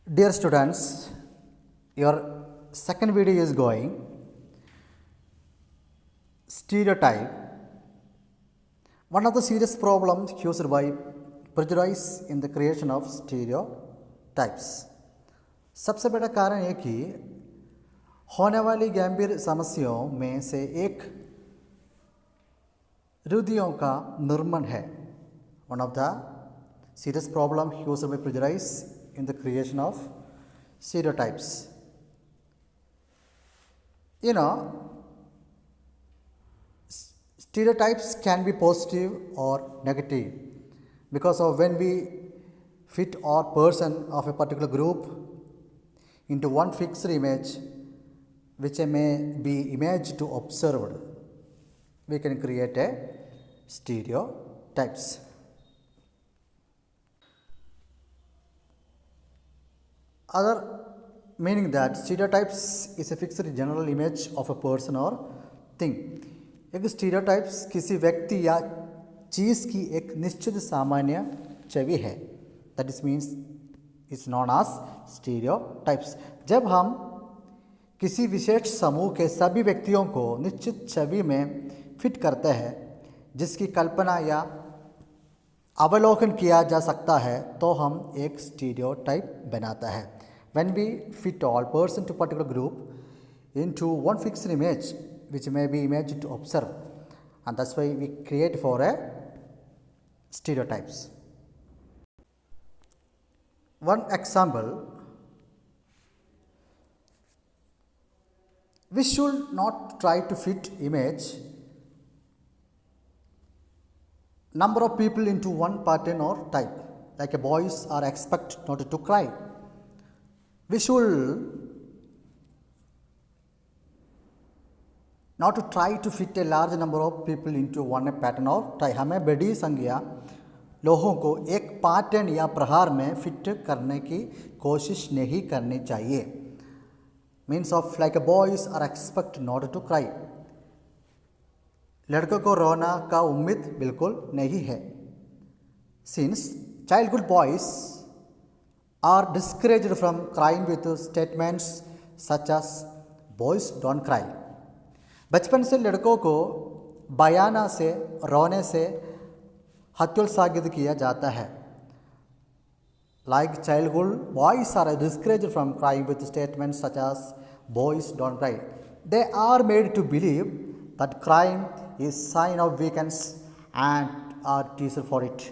Dear students, your second video is going stereotype. One of the serious problems caused by prejudice in the creation of stereotypes. सबसे बड़ा कारण है कि होने वाली गंभीर समस्याओं में से एक रूढ़ियों का निर्माण है. One of the serious problem caused by prejudice in the creation of stereotypes. You know, stereotypes can be positive or negative because of when we fit or person of a particular group into one fixed image which may be image to observed, we can create a stereotypes. Other meaning that stereotypes is a fixed general image of a person or thing. एक stereotypes किसी व्यक्ति या चीज़ की एक निश्चित सामान्य छवि है. That is means is known as stereotypes. जब हम किसी विशेष समूह के सभी व्यक्तियों को निश्चित छवि में फिट करते हैं जिसकी कल्पना या अवलोकन किया जा सकता है तो हम एक स्टीरियोटाइप बनाता है. When we fit all person to particular group into one fixed image which may be image to observe, and that's why we create for a stereotypes. One example, we should not try to fit image number of people into one pattern or type, like a boys are expected not to cry. We should not to try to fit a large number of people into one pattern or type. हमें बड़ी संख्या लोगों को एक pattern या प्रहार में fit करने की कोशिश नहीं करनी चाहिए. Means of like a boys are expected not to cry. लड़कों को रोना का उम्मीद बिल्कुल नहीं है. Since childhood boys are discouraged from crying with statements such as boys don't cry. बचपन से लड़कों को बयाना से रोने से हतोत्साहित किया जाता है. Like childhood boys are discouraged from crying with statements such as boys don't cry. They are made to believe that crying is sign of weakness and are teased for it.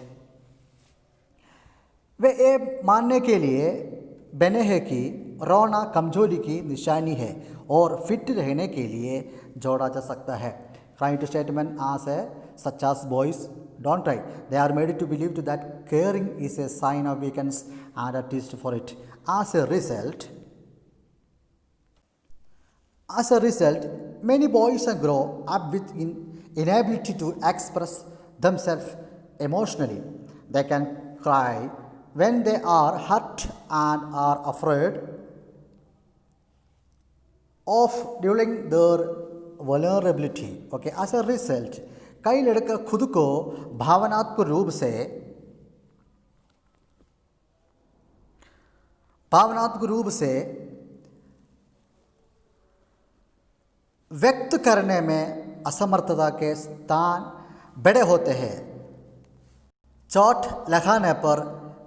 वे ये मानने के लिए बने हैं कि रोना कमजोरी की निशानी है और फिट रहने के लिए जोड़ा जा सकता है. Trying to statement as a such as boys don't cry. They are made to believe that caring is a sign of weakness and are teased for it. As a result, many boys grow up with inability to express themselves emotionally. They can cry when they are hurt and are afraid of revealing their vulnerability. Okay, as a result, कई लड़के खुद को भावनात्मक रूप से व्यक्त करने में असमर्थता के स्थान बड़े होते हैं. चोट लगाने पर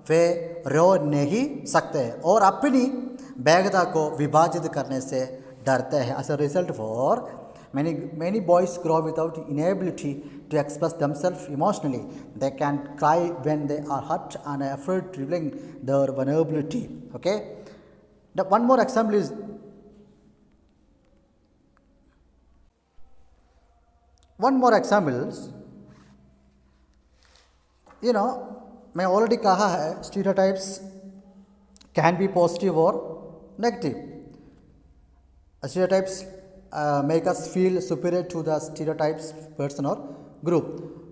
वे रो नहीं सकते और अपनी बेगता को विभाजित करने से डरते हैं. As a result, for many boys grow without inability to express themselves emotionally. They can cry when they are hurt and are afraid to reveal their vulnerability. Okay. One more example is मैं already कहा है stereotypes can be positive or negative. Stereotypes make us feel superior to the stereotypes person or group.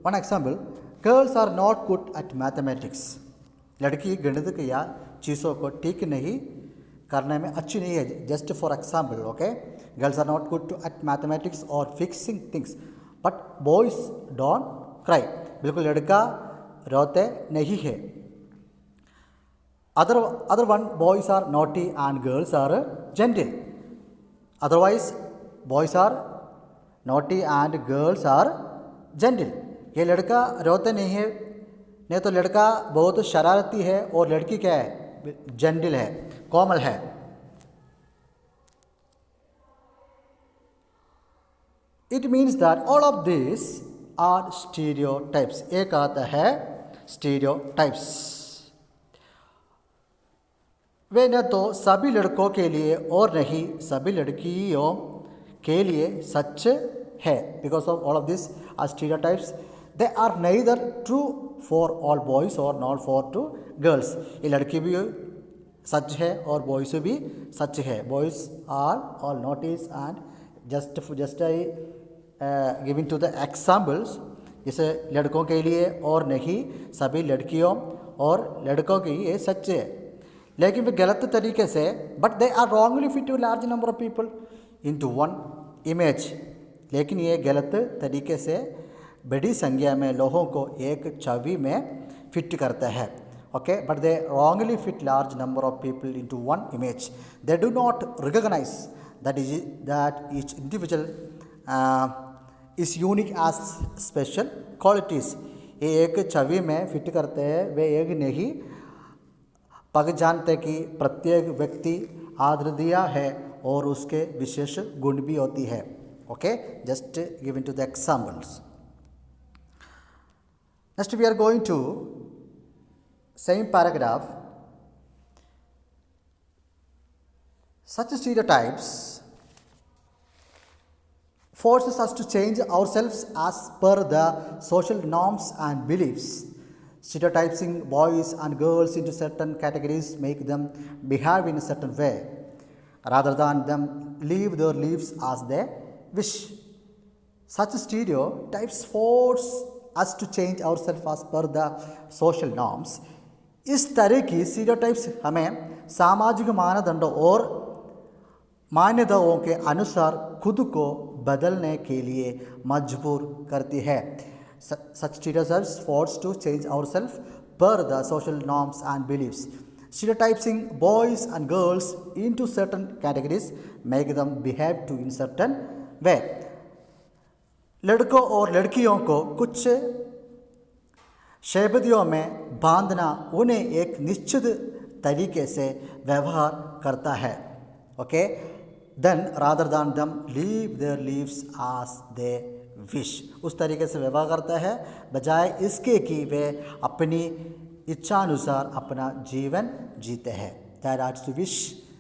One example, girls are not good at mathematics. लड़की गणित या चीज़ों को ठीक नहीं करने में अच्छी नहीं है. Just for example, okay, girls are not good at mathematics or fixing things, but boys don't cry. बिल्कुल लड़का रोते नहीं है. Other one, boys are naughty and girls are gentle. Otherwise, boys are naughty and girls are gentle. ये लड़का रोते नहीं तो लड़का बहुत शरारती है और लड़की क्या है, जेंटल है, कोमल है. It means that all of these are stereotypes. एक आता है stereotypes. वे न तो सभी लड़कों के लिए और नहीं सभी लड़कियों के लिए सच है. Because of all of these are stereotypes, they are neither true for all boys or not for two girls. ये लड़की भी सच है और बॉयज़ भी सच है. Boys are all notice and just I giving to the examples. जैसे लड़कों के लिए और नहीं सभी लड़कियों और लड़कों के लिए सच है. लेकिन वे गलत तरीके से but they are wrongly fit to large number of people into one image. लेकिन ये गलत तरीके से बड़ी संख्या में लोगों को एक छवि में फिट करता है. Okay, but they wrongly fit large number of people into one image. They do not recognise that each individual is unique as special qualities. ये एक छवि में फिट करते हैं, वे एक नहीं पग जानते कि प्रत्येक व्यक्ति अद्वितीय है और उसके विशेष गुण भी होती है. Okay, just given to the examples. Next we are going to same paragraph. Such stereotypes forces us to change ourselves as per the social norms and beliefs. Stereotyping boys and girls into certain categories make them behave in a certain way rather than them live their lives as they wish. Such stereotypes force us to change ourselves as per the social norms. इस तरह की stereotypes हमें सामाजिक मानदंडों और मान्यताओं के अनुसार खुद को बदलने के लिए मजबूर करती है. Such stereotypes force to change ourselves per the social norms and beliefs. Stereotyping boys and girls into certain categories make them behave to in certain way. लड़कों और लड़कियों को कुछ शैबदियों में बांधना उन्हें एक निश्चित तरीके से व्यवहार करता है. Okay, then rather than them live their lives as they wish. उस तरीके से व्यवहार करता है बजाय इसके कि वे अपनी इच्छानुसार अपना जीवन जीते हैं. That are to wish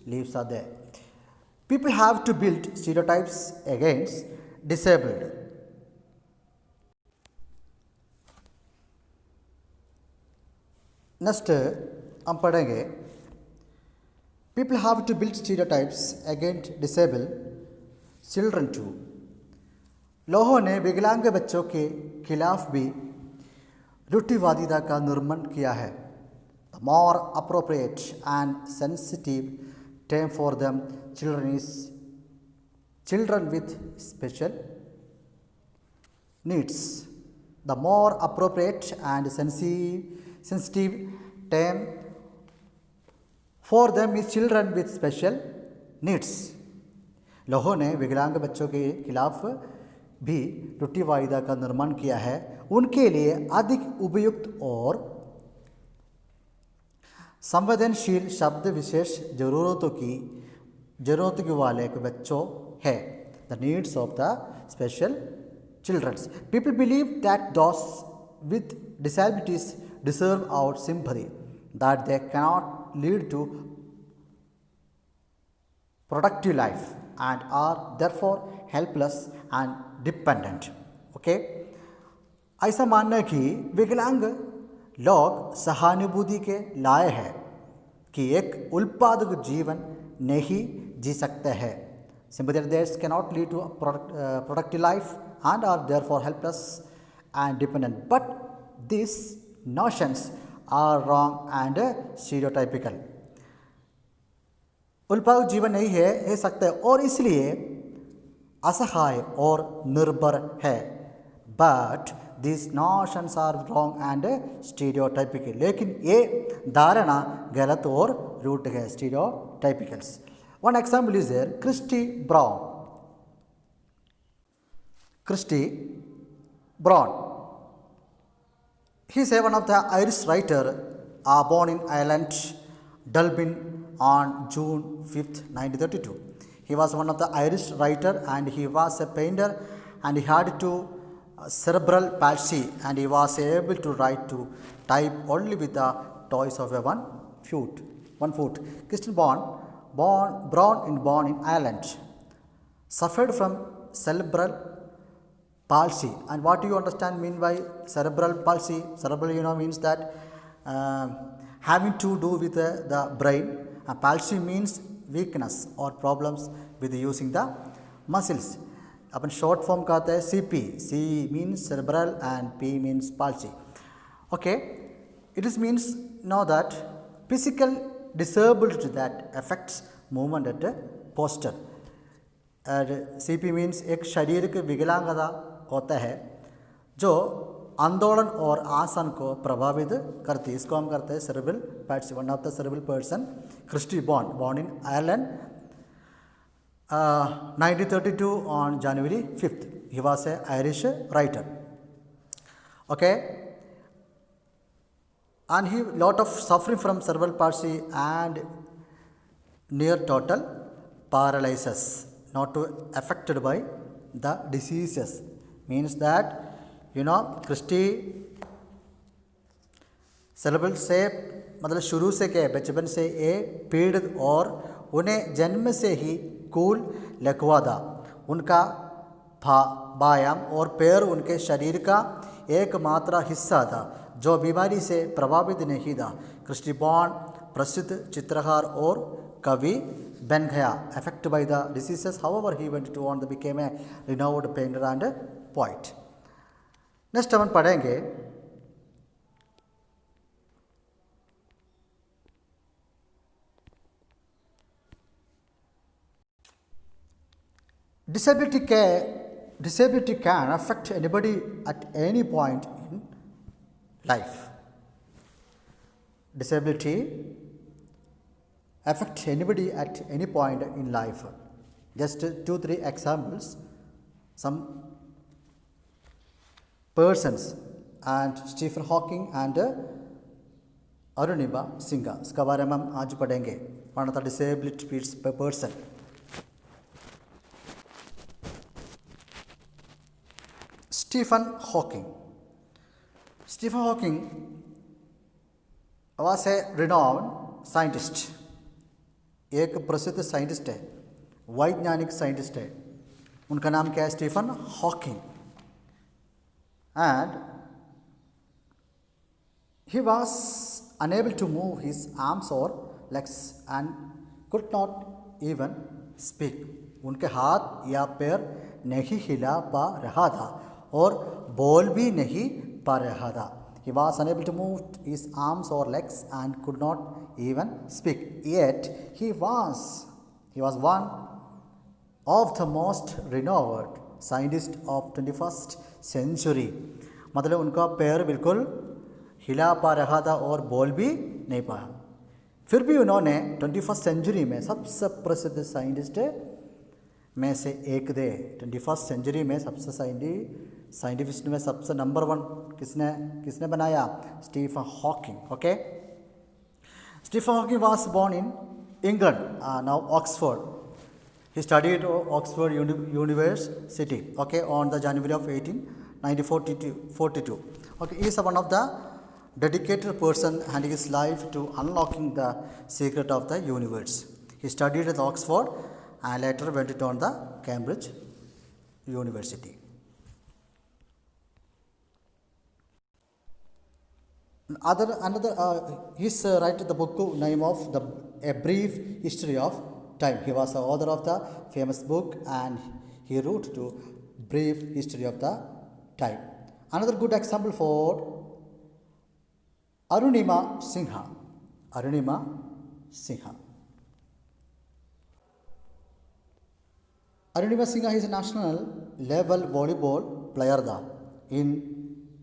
lives are there. People have to build stereotypes against disabled. Next हम पढ़ेंगे people have to build stereotypes against disable children too. लोगों ने विकलांग बच्चों के खिलाफ भी रूढ़िवादिता का निर्माण किया है. The more appropriate and sensitive term for them children is children with special needs. The more appropriate and sensitive term for them is children with special needs. लोगों ने विकलांग बच्चों के खिलाफ भी रूढ़िवादिता का निर्माण किया है. उनके लिए अधिक उपयुक्त और संवेदनशील शब्द विशेष जरूरतों के वाले बच्चों है. The needs of the special childrens. People believe that those with disabilities deserve our sympathy, that they cannot lead to productive life and are therefore helpless and dependent. Okay, ऐसा मानना कि विकलांग लोग सहानुभूति के लायक है कि एक उत्पादक जीवन नहीं जी सकते हैं. Sympathy others cannot lead to a productive life and are therefore helpless and dependent. But these notions are wrong and stereotypical. उत्पादक जीवन नहीं है हो सकता है और इसलिए असहाय और निर्भर है. But these notions are wrong and stereotypical. लेकिन ये धारणा गलत और रूट है, stereotypicals. One example is there, Christy Brown. Christy Brown. He is one of the Irish writer born in Ireland, Dublin on June 5th, 1932. He was one of the Irish writer and he was a painter and he had cerebral palsy and he was able to write to type only with the toys of one foot. Christian born in Ireland, suffered from cerebral palsy. And what do you understand mean by cerebral palsy? Cerebral means that having to do with the brain. Palsy means weakness or problems with using the muscles. Upon short form कहते हैं CP. C means cerebral and P means palsy. Okay, it is means know that physical disability that affects movement at a posture. CP means एक शरीर की विकलांगता होता है जो आंदोलन और आसन को प्रभावित करती है. इसको हम करते हैं cerebral palsy. One of the cerebral person, Christy born in Ireland, 1932 on January 5th. He was an Irish writer. Okay, and he lot of suffering from cerebral palsy and near total paralysis, not affected by the diseases. Means that Christy cerebral से मतलब शुरू से क्या है, बचपन से ये पीड़ित और उन्हें जन्म से ही कूल लकवा था. उनका व्यायाम और पैर उनके शरीर का एकमात्र हिस्सा था जो बीमारी से प्रभावित नहीं था. क्रिस्टी बॉर्न प्रसिद्ध चित्रकार और कवि बन गया affected by the diseases. However, he went on to become a renowned painter and poet. Next अपन पढ़ेंगे disability can affect anybody at any point in life. Disability affect anybody at any point in life. Just 2-3 examples. Some persons and Stephen Hawking and Arunima Singha. इसका बारे में हम आज पढ़ेंगे. One of the disabled person. Stephen Hawking. Stephen Hawking was a renowned scientist. एक प्रसिद्ध scientist है, वैज्ञानिक साइंटिस्ट है. उनका नाम क्या है? Stephen Hawking. And he was unable to move his arms or legs and could not even speak. उनके हाथ या पैर नहीं हिला पा रहा था और बोल भी नहीं पा रहा था. He was unable to move his arms or legs and could not even speak. Yet he was one of the most renowned scientists of 21st century. मतलब उनका पैर बिल्कुल हिला पा रहा था और बोल भी नहीं पाया. फिर भी उन्होंने 21st सेंचुरी में सबसे प्रसिद्ध साइंटिस्ट में से एक थे. 21st सेंचुरी में सबसे साइंटिस्ट में सबसे नंबर 1 किसने बनाया? Stephen Hawking. Okay, Stephen Hawking was born in England, now Oxford. He studied at Oxford University, okay, on the January of 1942. Okay, he is one of the dedicated person and his life to unlocking the secret of the universe. He studied at Oxford and later went on the Cambridge University. He's written the book name of A Brief History of Time. He was the author of the famous book and he wrote to Brief History of the Time. Another good example for Arunima Singha. Arunima Singha. Arunima Singha is a national level volleyball player in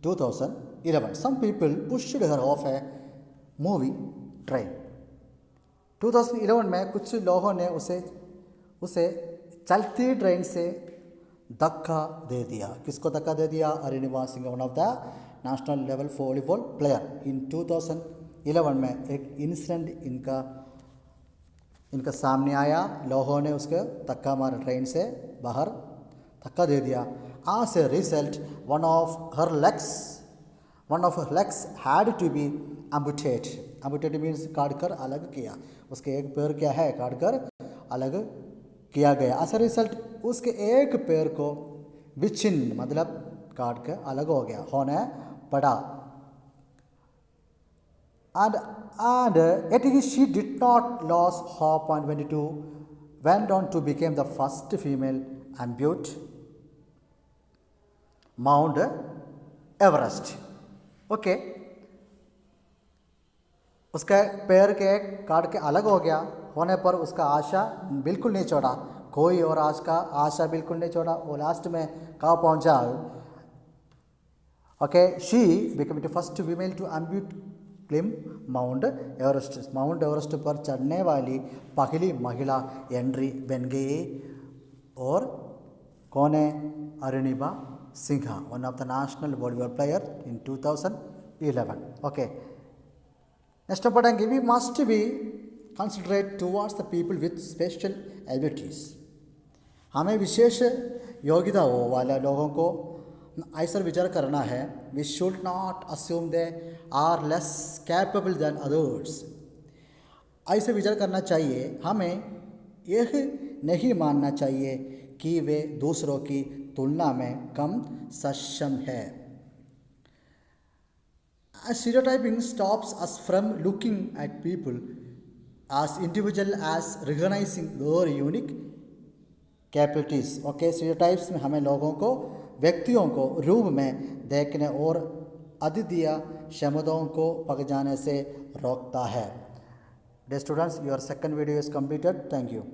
2011. Some people pushed her off a movie train. 2011 में कुछ लोगों ने उसे उसे चलती train से धक्का दे दिया. किसको धक्का दे दिया? Arunima Singh, one of the national level volleyball player. In 2011 में एक इंसिडेंट इनका सामने आया. लोगों ने उसके धक्का मारा, ट्रेन से बाहर धक्का दे दिया. As a result, one of her legs had to be amputated. Amputated means काट कर अलग किया. उसके एक पैर क्या है? काट कर अलग किया गया. As a result, उसके एक पैर को विच्छिन्न मतलब काट कर अलग हो गया, होने पड़ा. And yet she did not lose hope and went on to become the first female amputee Mount Everest. Okay, उसका पैर के काट के अलग हो गया होने पर उसका आशा बिल्कुल नहीं छोड़ा, कोई और आज का आशा बिल्कुल नहीं छोड़ा. वो लास्ट में कहाँ पहुँचा? Okay, she become the first female to amputee climb Mount Everest. Mount Everest पर चढ़ने वाली पहली महिला एंट्री बन गई. और कौन है? Arunima Sinha, one of the national volleyball player in 2011. Okay. Next पढ़ेंगे, we must be considerate towards the people with special abilities. हमें विशेष योग्यता हो वाले लोगों को ऐसा विचार करना है. We should not assume they are less capable than others. ऐसे विचार करना चाहिए. हमें यह नहीं मानना चाहिए कि वे दूसरों की तुलना में कम सक्षम है. Stereotyping stops us from looking at people as individual as recognizing their unique capabilities. Okay, stereotypes में हमें लोगों को, व्यक्तियों को रूप में देखने और अद्वितीय क्षमताओं को पहचानने से रोकता है. Dear students, your second video is completed. Thank you.